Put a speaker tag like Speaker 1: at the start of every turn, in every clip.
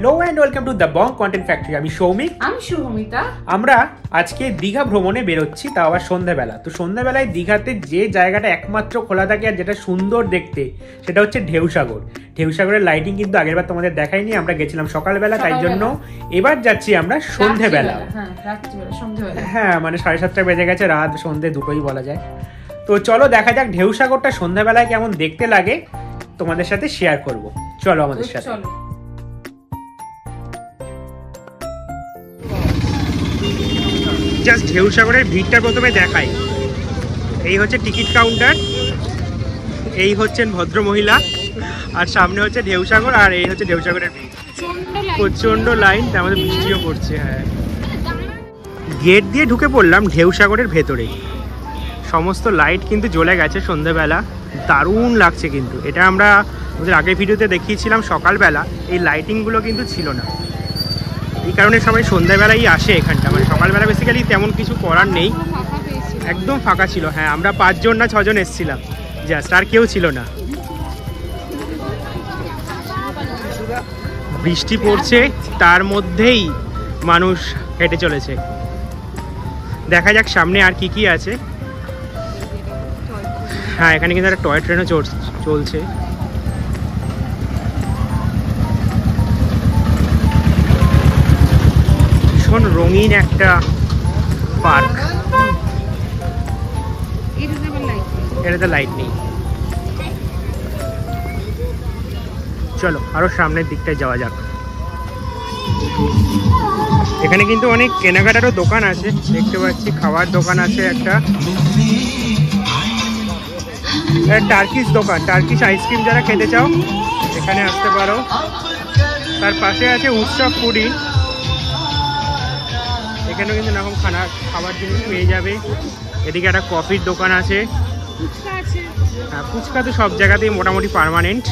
Speaker 1: Hello and welcome to the Bong content factory. আমি সৌমিক,
Speaker 2: আমি শুভমিতা।
Speaker 1: আমরা আজকে দীঘা ভ্রমণে বেরোচ্ছি, তাও আবার সন্ধ্যাবেলা। তো সন্ধ্যাবেলায় দীঘাতে যে জায়গাটা একমাত্র খোলা থাকে আর যেটা সুন্দর দেখতে, সেটা হচ্ছে ঢেউসাগর। ঢেউসাগরের লাইটিং কিন্তু আগেরবার তোমাদের দেখাইনি, আমরা গেছিলাম সকালবেলা, তাই জন্য এবার যাচ্ছি আমরা সন্ধ্যেবেলা। হ্যাঁ, মানে 7:30 বেজে গেছে, রাত সন্ধ্যে দুটোই বলা যায়। তো চলো দেখা যাক ঢেউসাগরটা সন্ধ্যাবেলায় কেমন দেখতে লাগে, তোমাদের সাথে শেয়ার করব। চলো আমাদের সাথে। জাস্ট ঢেউসাগরের ভিড়টা প্রথমে দেখাই। এই হচ্ছে টিকিট কাউন্টার, এই হচ্ছেন ভদ্রমহিলা, আর সামনে হচ্ছে ঢেউসাগর, আর এই হচ্ছে ঢেউসাগরের ভিড়। প্রচন্ড লাইন, তার মধ্যে বৃষ্টিও পড়ছে। হ্যাঁ, গেট দিয়ে ঢুকে পড়লাম ঢেউসাগরের ভেতরেই। সমস্ত লাইট কিন্তু জ্বলে গেছে সন্ধ্যেবেলা, দারুণ লাগছে কিন্তু। এটা আমরা আমাদের আগের ভিডিওতে দেখিয়েছিলাম সকালবেলা, এই লাইটিংগুলো কিন্তু ছিল না। এই কারণে সবাই সন্ধ্যাবেলাই আসে এখানটা, মানে সকালবেলা বেসিক্যালি তেমন কিছু করার নেই, একদম ফাঁকা ছিল। হ্যাঁ, আমরা 5 জন না 6 জন এসেছিলাম, জাস্ট, আর কেউ ছিল না। বৃষ্টি পড়ছে, তার মধ্যেই মানুষ হেঁটে চলেছে। দেখা যাক সামনে আর কি কি আছে। হ্যাঁ, এখানে কিন্তু একটা টয় ট্রেনও চলছে। ভীষণ রঙিন একটা পার্ক। এটাতে লাইট নেই। চলো আরো সামনের দিকটায় যাওয়া যাক। এখানে কিন্তু অনেক কেনাকাটারও দোকান আছে, দেখতে পাচ্ছি। খাওয়ার দোকান আছে একটা, টার্কিশ দোকান, টার্কিশ আইসক্রিম যারা খেতে চাও এখানে আসতে পারো। তার পাশে আছে উৎসব ফুডি, এখানেও কিন্তু এরকম খাবার জিনিস পেয়ে যাবে। এদিকে একটা কফির দোকান আছে। হ্যাঁ, ফুচকা তো সব জায়গাতেই মোটামুটি পার্মানেন্ট।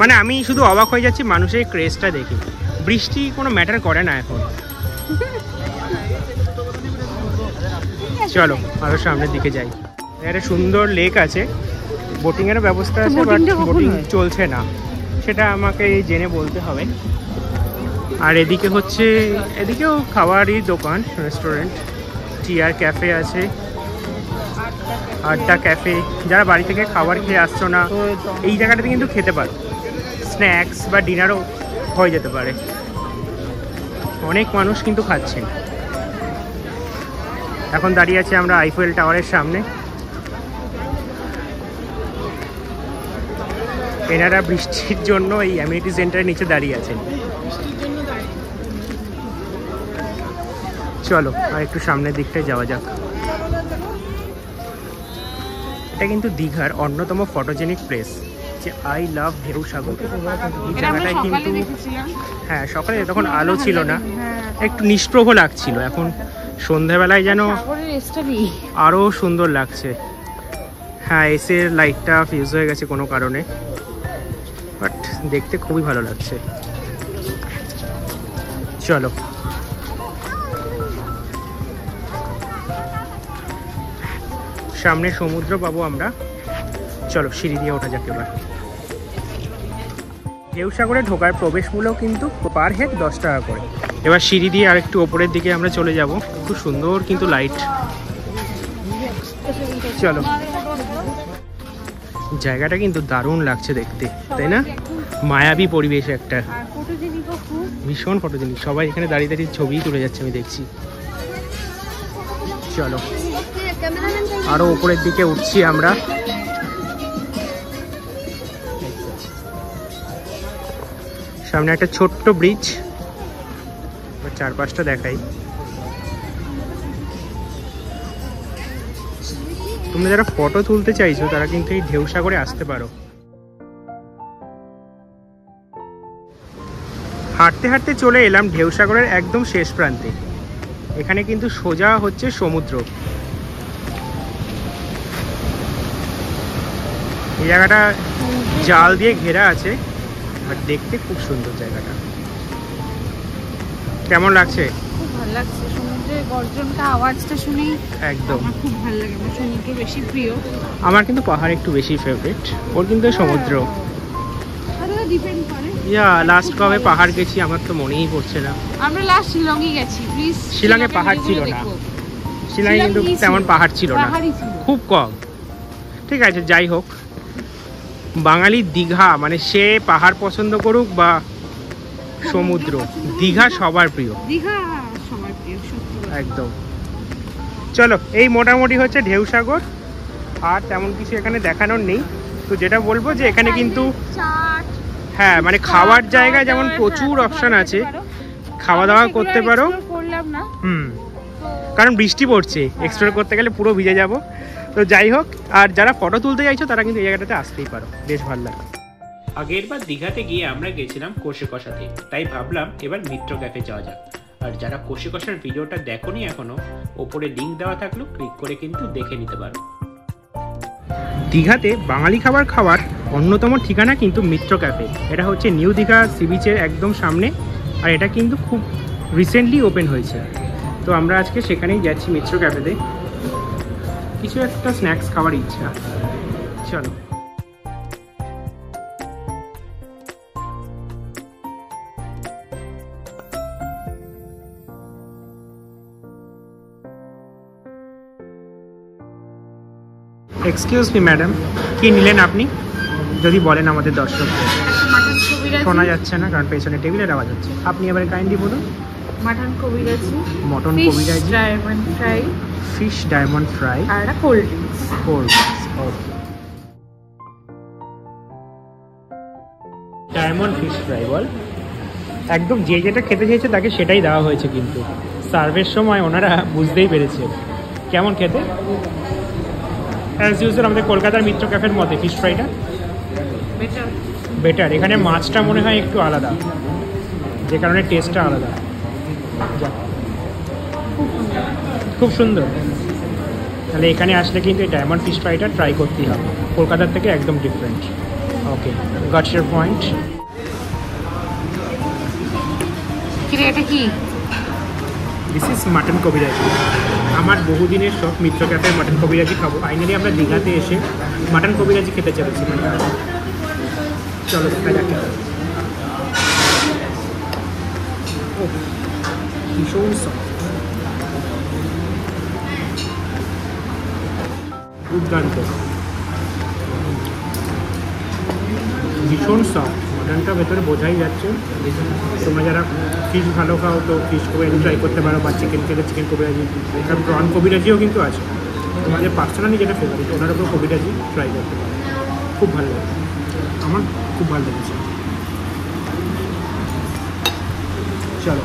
Speaker 1: মানে আমি শুধু অবাক হয়ে যাচ্ছি মানুষের ক্রেজটা দেখে। বৃষ্টি কোনো ম্যাটার করে না এখন। চলো আরো সামনের দিকে যাই। একটা সুন্দর লেক আছে, বোটিং এর ব্যবস্থা আছে, বাট বোটিং চলছে না, সেটা আমাকে জেনে বলতে হবে। আর এদিকে হচ্ছে, এদিকেও খাবারই দোকান, রেস্টুরেন্ট, টিয়ার ক্যাফে আছে, আড্ডা ক্যাফে। যারা বাড়ি থেকে খাবার খেয়ে আসছো না, এই জায়গাটাতে কিন্তু খেতে পারো। স্ন্যাক্স বা ডিনারও হয়ে যেতে পারে। অনেক মানুষ কিন্তু খাচ্ছেন। এখন দাঁড়িয়ে আছি আমরা আইফেল টাওয়ারের সামনে। এনারা বৃষ্টির জন্য এই অ্যামিনিটি সেন্টারের নিচে দাঁড়িয়ে আছেন। চলো আর একটু সামনের দিকটায় যাওয়া যাক। এটা কিন্তু দীঘার অন্যতম ফটোজেনিক প্লেস, যে আই লাভ ঢেউসাগর। এই জায়গাটায় কিন্তু, হ্যাঁ, সকালে তখন আলো ছিল না, একটু নিষ্প্রভ লাগছিল। এখন সন্ধ্যাবেলায় যেন আরো সুন্দর লাগছে। হ্যাঁ, এসের লাইটটা ফিউজ হয়ে গেছে কোনো কারণে, বাট দেখতে খুবই ভালো লাগছে। চলো সামনে সমুদ্র পাবো আমরা। চলো সিঁড়ি দিয়ে ওঠা যাক এবার। ঢেউসাগরে ঢোকার প্রবেশ মূল্য কিন্তু পার হেড 10 টাকা করে। এবার সিঁড়ি দিয়ে আর একটু ওপরের দিকে আমরা চলে যাব। খুব সুন্দর কিন্তু লাইট। চলো, জায়গাটা কিন্তু দারুণ লাগছে দেখতে, তাই না? মায়াবী পরিবেশ একটা, ভীষণ ফটোজেনিক। সবাই এখানে দাঁড়িয়ে দাঁড়িয়ে ছবি তুলে যাচ্ছে, আমি দেখছি। চলো আরো উপরের দিকে উঠছি আমরা। সামনে একটা ছোট্ট ব্রিজ, চারপাশটা দেখাই। তোমরা যারা ফটো তুলতে চাইছো তারা কিন্তু এই ঢেউসাগরে আসতে পারো। হাঁটতে হাঁটতে চলে এলাম ঢেউসাগরের একদম শেষ প্রান্তে। এখানে কিন্তু সোজা হচ্ছে সমুদ্র। এই জায়গাটা জাল দিয়ে ঘেরা আছে, আর দেখতে খুব সুন্দর জায়গাটা। কেমন লাগছে?
Speaker 2: খুব ভালো লাগছে। সমুদ্রের গর্জনটা, আওয়াজটা শুনি একদম খুব ভালো লাগে। আমার সমুদ্র বেশি প্রিয়।
Speaker 1: আমার কিন্তু পাহাড় একটু বেশি ফেভারিট। ওর কিন্তু সমুদ্র ইয়া লাস্ট কবে পাহাড় গেছি আমার তো মনেই পড়ছে না।
Speaker 2: আমরা লাস্ট শিলংয়ে গেছি। প্লিজ
Speaker 1: শিলংয়ে পাহাড় ছিল না, শিলংয়ে কিন্তু তেমন পাহাড় ছিল না, খুব কম। ঠিক আছে, যাই হোক, বাঙালির দীঘা মানে সে পাহাড় পছন্দ করুক বা সমুদ্র, দীঘা সবার প্রিয়,
Speaker 2: দীঘা সবার প্রিয়
Speaker 1: একদম। চলো, এই মোটামুটি হচ্ছে ঢেউসাগর, আর তেমন কিছু এখানে দেখানোর নেই। তো যেটা বলবো যে এখানে কিন্তু হ্যাঁ মানে খাওয়ার জায়গায় যেমন প্রচুর অপশন আছে, খাওয়া দাওয়া করতে পারো। কারণ বৃষ্টি পড়ছে, এক্সপ্লোর করতে গেলে পুরো ভিজে যাব। তো যাই হোক, আর যারা ফটো তুলতে চাইছো তারা কিন্তু এই জায়গাটাতে আসতেই পারো, বেশ ভালো লাগে। আগের বার দীঘাতে গিয়ে আমরা গেছিলাম কষে-কষাতে, তাই ভাবলাম এবার মিত্র ক্যাফে যাওয়া যাক। আর যারা কষে-কষার ভিডিওটা দেখোনি এখনো, ওপরে লিঙ্ক দেওয়া থাকলো, ক্লিক করে কিন্তু দেখে নিতে পারো। দীঘাতে বাঙালি খাবার খাওয়ার অন্যতম ঠিকানা কিন্তু মিত্র ক্যাফে। এটা হচ্ছে নিউ দীঘা সি বিচের একদম সামনে, আর এটা কিন্তু খুব রিসেন্টলি ওপেন হয়েছে। তো আমরা আজকে সেখানেই যাচ্ছি, মিত্র ক্যাফেতে। কিছু একটা স্ন্যাক্স খাওয়ার ইচ্ছা, চলো। এক্সকিউজ মি ম্যাডাম, কি নিলেন আপনি যদি বলেন আমাদের দর্শক? শোনা যাচ্ছে না কারণ পেছনে টেবিলের আওয়াজ হচ্ছে। আপনি এবারে কাইন্ডলি বলুন।
Speaker 2: Mutton kabiraji,
Speaker 1: mutton kabiraji,
Speaker 2: diamond fry,
Speaker 1: fish diamond fry,
Speaker 2: আর একটা cold drinks.
Speaker 1: Okay, diamond fish fry বল। একদম যে যেটা খেতে চেয়েছে তাকে সেটাই দেওয়া হয়েছে, কিন্তু সার্ভের সময় ওনারা বুঝতেই পেরেছে কেমন খেতে। অ্যাজ ইউজুয়াল আমাদের কলকাতার মিত্র ক্যাফের মধ্যে ফিশ ফ্রাইটা বেটার। এখানে মাছটা মনে হয় একটু আলাদা, যে কারণে টেস্টটা আলাদা। খুব সুন্দর। তাহলে এখানে আসলে কিন্তু এই ডায়মন্ড ফিশ ফ্রাইটা ট্রাই করতেই হবে, কলকাতার থেকে একদম different. Okay, got your point.
Speaker 2: এটা কি?
Speaker 1: দিস ইজ মাটন কবিরাজি। আমার বহুদিনের শখ মিত্র ক্যাফের মাটন কবিরাজি খাবো। ফাইনালি আমরা দীঘাতে এসে মাটন কবিরাজি খেতে চলেছি। চলো দেখা যাক। ভীষণ সফট, দুর্দান্ত, ভীষণ সফট। মাটনটা ভেতরে বোঝাই যাচ্ছে। তোমরা যারা ফিশ ভালো খাও তো ফিশ কবিরাজি ট্রাই করতে পারো, বা চিকেন খেলে চিকেন কবিরাজি, কারণ প্রন কবিরাজিও কিন্তু আছে। তোমাদের পার্সোনালি যেটা ফেভারিট ওনার উপর কবিরাজি ট্রাই করতে পারো, খুব ভালো লাগে। আমার খুব ভালো লেগেছে। চলো।